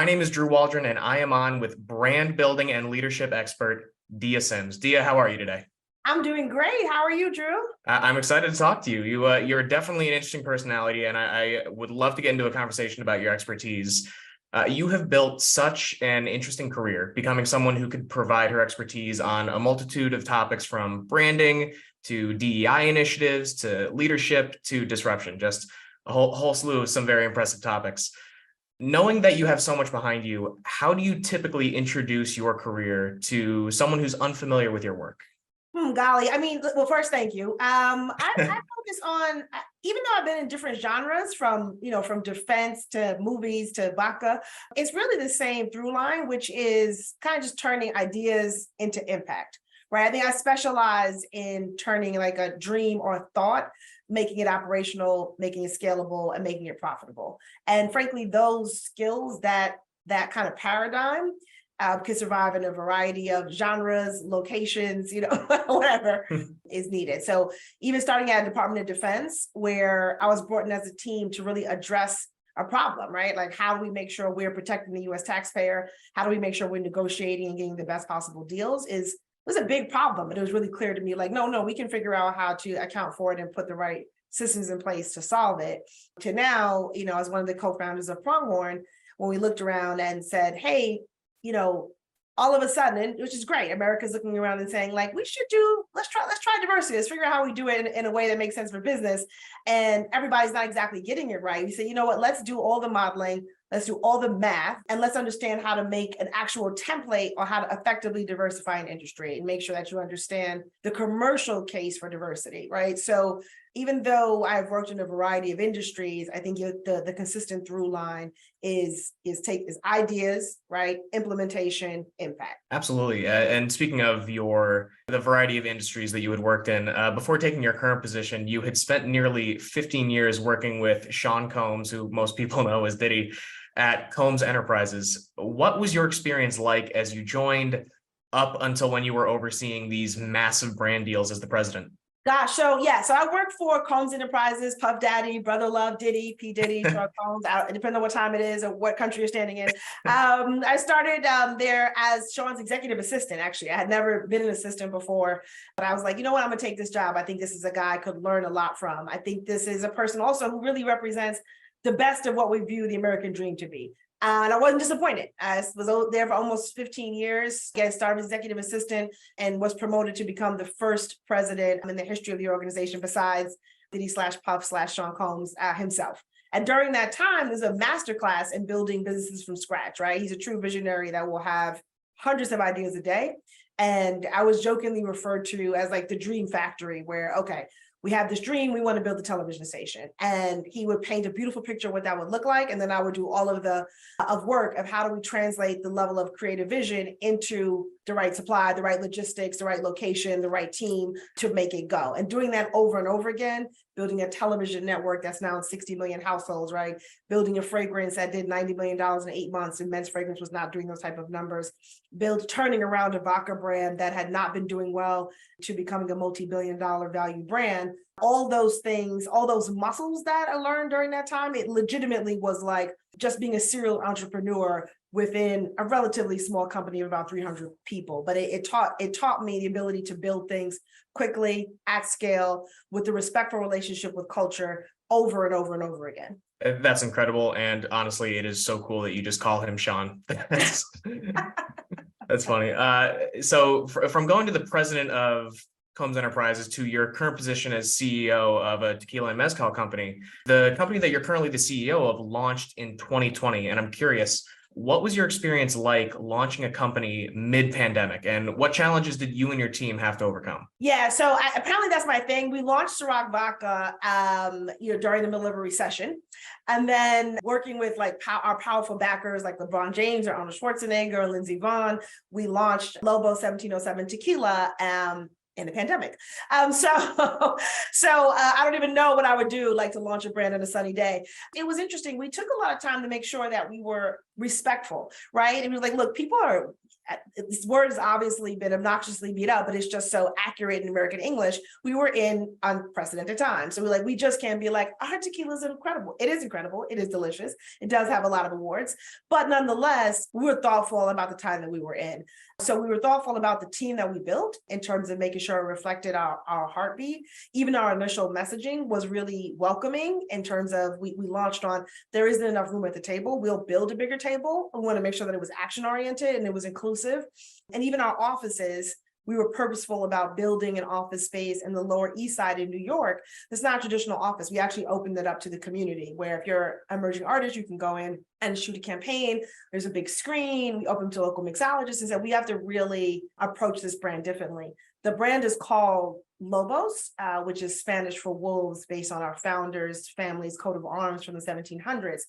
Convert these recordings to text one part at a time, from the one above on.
My name is Drew Waldron, and I am on with brand building and leadership expert Dia Sims. Dia, how are you today? I'm doing great. How are you, Drew? I'm excited to talk to you. You're definitely an interesting personality, and I would love to get into a conversation about your expertise. You have built such an interesting career, becoming someone who could provide her expertise on a multitude of topics from branding to DEI initiatives to leadership to disruption, just a whole slew of some very impressive topics. Knowing that you have so much behind you, how do you typically introduce your career to someone who's unfamiliar with your work? Golly. I mean, well, first, thank you. I focus on, even though I've been in different genres from defense to movies to vodka, it's really the same through line, which is kind of just turning ideas into impact, right? I think I specialize in turning like a dream or a thought, making it operational, making it scalable, and making it profitable. And frankly, those skills, that kind of paradigm, could survive in a variety of genres, locations, whatever is needed. So even starting at Department of Defense, where I was brought in as a team to really address a problem, right? Like, how do we make sure we're protecting the US taxpayer? How do we make sure we're negotiating and getting the best possible deals was a big problem. But it was really clear to me, like, no, we can figure out how to account for it and put the right systems in place to solve it. To now, as one of the co-founders of Pronghorn, when we looked around and said, hey, all of a sudden, which is great, America's looking around and saying, like, let's try diversity. Let's figure out how we do it in a way that makes sense for business. And everybody's not exactly getting it right. We say, you know what, let's do all the modeling, let's do all the math, and let's understand how to make an actual template on how to effectively diversify an industry and make sure that you understand the commercial case for diversity, right? So even though I've worked in a variety of industries, I think the consistent through line is ideas, right? Implementation, impact. Absolutely. And speaking of the variety of industries that you had worked in, before taking your current position, you had spent nearly 15 years working with Sean Combs, who most people know as Diddy, at Combs Enterprises. What was your experience like as you joined up until when you were overseeing these massive brand deals as the president? Gosh, so I work for Combs Enterprises, Puff Daddy, Brother Love, Diddy, P. Diddy, Sean Combs, depending on what time it is or what country you're standing in. I started there as Sean's executive assistant, actually. I had never been an assistant before, but I was like, you know what, I'm gonna take this job. I think this is a guy I could learn a lot from. I think this is a person also who really represents the best of what we view the American dream to be. And I wasn't disappointed. I was there for almost 15 years. I started as executive assistant and was promoted to become the first president in the history of the organization, besides Diddy / Puff / Sean Combs himself. And during that time, there's a masterclass in building businesses from scratch, right? He's a true visionary that will have hundreds of ideas a day. And I was jokingly referred to as like the dream factory, where, okay, we have this dream, we want to build a television station. And he would paint a beautiful picture of what that would look like. And then I would do all of the work of how do we translate the level of creative vision into the right supply, the right logistics, the right location, the right team to make it go. And doing that over and over again, building a television network that's now in 60 million households, right? Building a fragrance that did $90 million in 8 months, and men's fragrance was not doing those type of numbers. Turning around a vodka brand that had not been doing well to becoming a multi-billion-dollar value brand. All those things, all those muscles that I learned during that time, it legitimately was like just being a serial entrepreneur within a relatively small company of about 300 people. But it taught me the ability to build things quickly, at scale, with the respectful relationship with culture over and over and over again. That's incredible. And honestly, it is so cool that you just call him Sean. That's funny. So from going to the president of Combs Enterprises to your current position as CEO of a tequila and mezcal company, the company that you're currently the CEO of launched in 2020. And I'm curious, what was your experience like launching a company mid-pandemic, and what challenges did you and your team have to overcome? Yeah, so apparently that's my thing. We launched Ciroc Vodka, during the middle of a recession, and then working with like our powerful backers like LeBron James or Arnold Schwarzenegger or Lindsey Vonn, we launched Lobo 1707 Tequila. In the pandemic. So I don't even know what I would do, like to launch a brand on a sunny day. It was interesting. We took a lot of time to make sure that we were respectful, right? And we were like, look, people are this word has obviously been obnoxiously beat up, but it's just so accurate in American English. We were in unprecedented times. So we're like, we just can't be like, our tequila is incredible. It is incredible. It is delicious. It does have a lot of awards, but nonetheless, we were thoughtful about the time that we were in. So we were thoughtful about the team that we built in terms of making sure it reflected our heartbeat. Even our initial messaging was really welcoming in terms of we launched on, there isn't enough room at the table. We'll build a bigger table. We want to make sure that it was action oriented and it was inclusive. And even our offices, we were purposeful about building an office space in the Lower East Side in New York. It's not a traditional office. We actually opened it up to the community where if you're an emerging artist, you can go in and shoot a campaign. There's a big screen. We open to local mixologists and said, we have to really approach this brand differently. The brand is called Lobos, which is Spanish for wolves, based on our founders' family's coat of arms from the 1700s.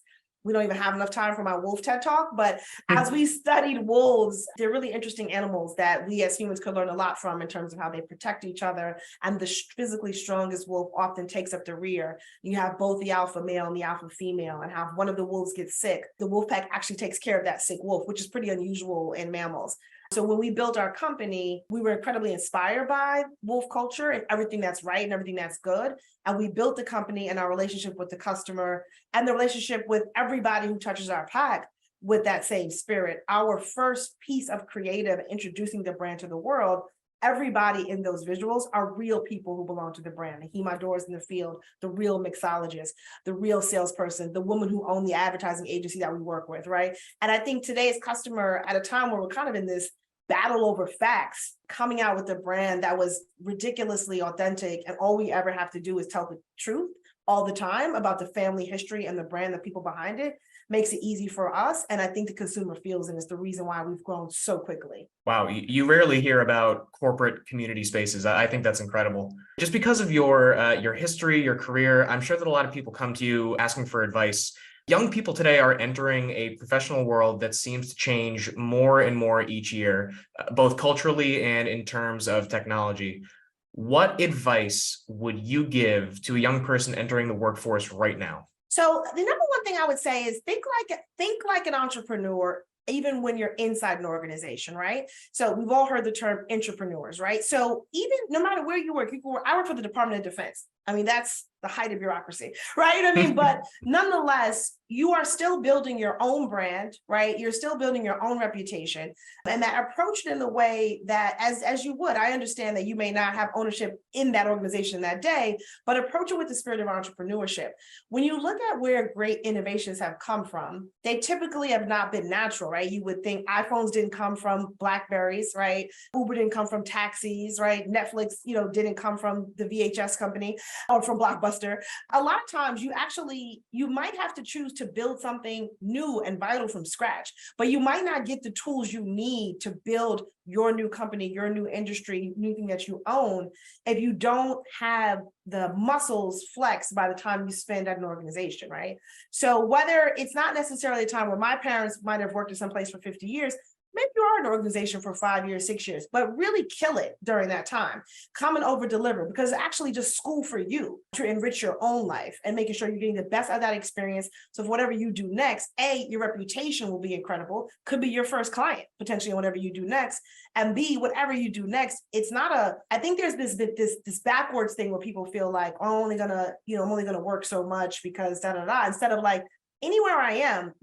We don't even have enough time for my wolf TED talk, but as we studied wolves, they're really interesting animals that we as humans could learn a lot from in terms of how they protect each other. And the physically strongest wolf often takes up the rear. You have both the alpha male and the alpha female, and how if one of the wolves gets sick, the wolf pack actually takes care of that sick wolf, which is pretty unusual in mammals. So when we built our company, we were incredibly inspired by wolf culture and everything that's right and everything that's good. And we built the company and our relationship with the customer and the relationship with everybody who touches our pack with that same spirit. Our first piece of creative introducing the brand to the world, everybody in those visuals are real people who belong to the brand. The hemadors in the field, the real mixologist, the real salesperson, the woman who owned the advertising agency that we work with, right? And I think today's customer, at a time where we're kind of in this battle over facts, coming out with a brand that was ridiculously authentic, and all we ever have to do is tell the truth all the time about the family history and the brand, the people behind it, makes it easy for us. And I think the consumer feels, and it's the reason why we've grown so quickly. Wow, you rarely hear about corporate community spaces. I think that's incredible. Just because of your history, your career, I'm sure that a lot of people come to you asking for advice. Young people today are entering a professional world that seems to change more and more each year, both culturally and in terms of technology. What advice would you give to a young person entering the workforce right now? So the number one thing I would say is think like an entrepreneur, even when you're inside an organization, right? So we've all heard the term entrepreneurs, right? So even no matter where you work, I work for the Department of Defense. I mean, that's the height of bureaucracy, right? I mean, but nonetheless, you are still building your own brand, right? You're still building your own reputation, and that approach it in the way that as you would. I understand that you may not have ownership in that organization that day, but approach it with the spirit of entrepreneurship. When you look at where great innovations have come from, they typically have not been natural, right? You would think iPhones didn't come from Blackberries, right? Uber didn't come from taxis, right? Netflix, didn't come from the VHS company or from Blockbuster. A lot of times you might have to choose to build something new and vital from scratch, but you might not get the tools you need to build your new company, your new industry, new thing that you own, if you don't have the muscles flexed by the time you spend at an organization, right? So whether it's not necessarily a time where my parents might have worked in some place for 50 years, maybe you are in an organization for 5 years, 6 years, but really kill it during that time. Come and over deliver, because it's actually just school for you to enrich your own life and making sure you're getting the best of that experience. So for whatever you do next, A, your reputation will be incredible, could be your first client, potentially whatever you do next. And B, whatever you do next, it's not I think there's this backwards thing where people feel like, oh, I'm only gonna work so much because instead of like, anywhere I am,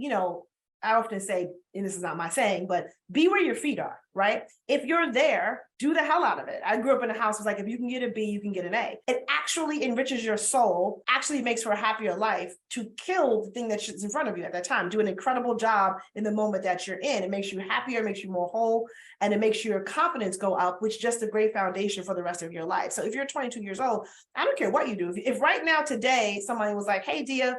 I often say, and this is not my saying, but be where your feet are, right? If you're there, do the hell out of it. I grew up in a house was like, if you can get a B, you can get an A. It actually enriches your soul, actually makes for a happier life to kill the thing that's in front of you at that time. Do an incredible job in the moment that you're in. It makes you happier, makes you more whole, and it makes your confidence go up, which is just a great foundation for the rest of your life. So if you're 22 years old, I don't care what you do. If right now today, somebody was like, hey, Dia,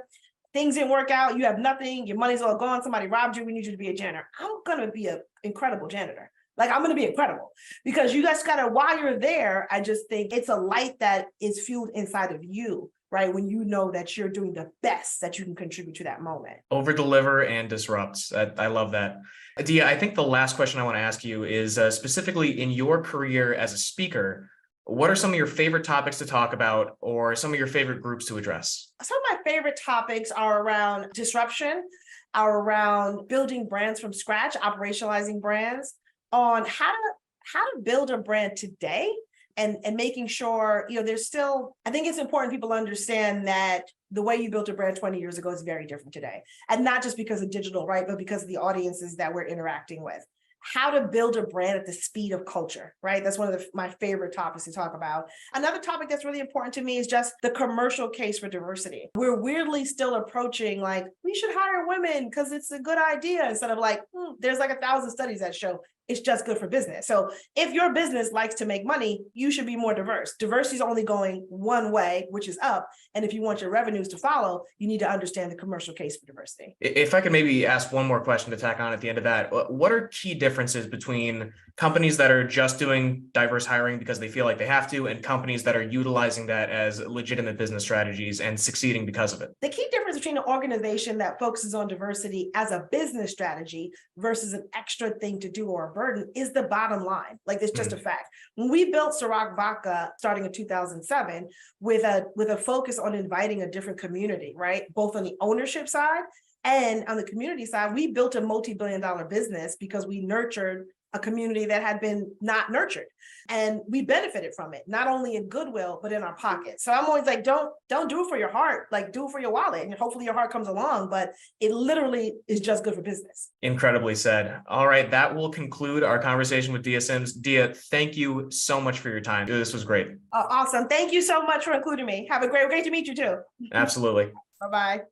things didn't work out, you have nothing, your money's all gone, somebody robbed you, we need you to be a janitor. I'm gonna be an incredible janitor. Like, I'm gonna be incredible, because you guys gotta, while you're there, I just think it's a light that is fueled inside of you, right? When you know that you're doing the best that you can contribute to that moment. Over deliver and disrupt. I love that. Dia, I think the last question I want to ask you is specifically in your career as a speaker, what are some of your favorite topics to talk about, or some of your favorite groups to address? Some of my favorite topics are around disruption, are around building brands from scratch, operationalizing brands, on how to build a brand today, and making sure, there's still, I think it's important people understand that the way you built a brand 20 years ago is very different today. And not just because of digital, right? But because of the audiences that we're interacting with. How to build a brand at the speed of culture, right? That's one of my favorite topics to talk about. Another topic that's really important to me is just the commercial case for diversity. We're weirdly still approaching like, we should hire women because it's a good idea, instead of like, there's like 1,000 studies that show it's just good for business. So if your business likes to make money, you should be more diverse. Diversity is only going one way, which is up. And if you want your revenues to follow, you need to understand the commercial case for diversity. If I could maybe ask one more question to tack on at the end of that, what are key differences between companies that are just doing diverse hiring because they feel like they have to, and companies that are utilizing that as legitimate business strategies and succeeding because of it? The key difference between an organization that focuses on diversity as a business strategy versus an extra thing to do or a burden is the bottom line. Like, it's just a fact. When we built Ciroc Vodka starting in 2007 with a focus on inviting a different community, right? Both on the ownership side and on the community side, we built a multi-billion-dollar business because we nurtured a community that had been not nurtured, and we benefited from it, not only in goodwill, but in our pockets. So I'm always like, don't do it for your heart, like do it for your wallet, and hopefully your heart comes along, but it literally is just good for business. Incredibly said. All right, that will conclude our conversation with Dia Sims. Dia, thank you so much for your time. This was great. Awesome. Thank you so much for including me. Have a great to meet you too. Absolutely. Bye-bye.